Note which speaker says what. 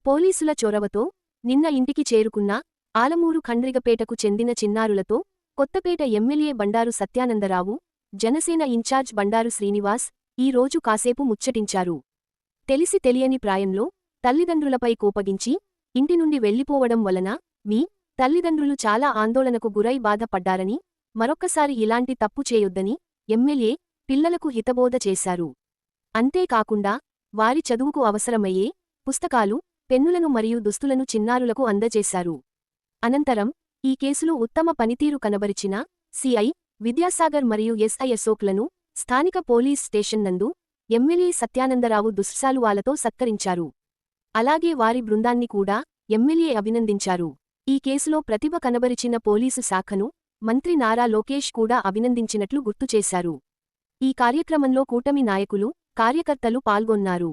Speaker 1: పోలీసుల చొరవతో నిన్న ఇంటికి చేరుకున్న ఆలమూరు ఖండ్రిగపేటకు చెందిన చిన్నారులతో కొత్తపేట ఎమ్మెల్యే బండారు సత్యానందరావు, జనసేన ఇన్ఛార్జ్ బండారు శ్రీనివాస్ ఈ రోజు కాసేపు ముచ్చటించారు. తెలిసి తెలియని ప్రాయంలో తల్లిదండ్రులపై కోపగించి ఇంటి నుండి వెళ్లిపోవడం వలన మీ తల్లిదండ్రులు చాలా ఆందోళనకు గురై బాధపడ్డారని, మరొక్కసారి ఇలాంటి తప్పు చేయొద్దని ఎమ్మెల్యే పిల్లలకు హితబోధ చేశారు. అంతేకాకుండా వారి చదువుకు అవసరమయ్యే పుస్తకాలు, పెన్నులను మరియు దుస్తులను చిన్నారులకు అందజేశారు. అనంతరం ఈ కేసులో ఉత్తమ పనితీరు కనబరిచిన సిఐ విద్యాసాగర్ మరియు ఎస్ఐ అశోక్లను స్థానిక పోలీస్ స్టేషన్ నందు ఎమ్మెల్యే సత్యానందరావు దుశ్శాలువాలతో సత్కరించారు. అలాగే వారి బృందాన్ని కూడా ఎమ్మెల్యే అభినందించారు. ఈ కేసులో ప్రతిభ కనబరిచిన పోలీసు శాఖను మంత్రి నారా లోకేష్ కూడా అభినందించినట్లు గుర్తుచేశారు. ఈ కార్యక్రమంలో కూటమి నాయకులు, కార్యకర్తలు పాల్గొన్నారు.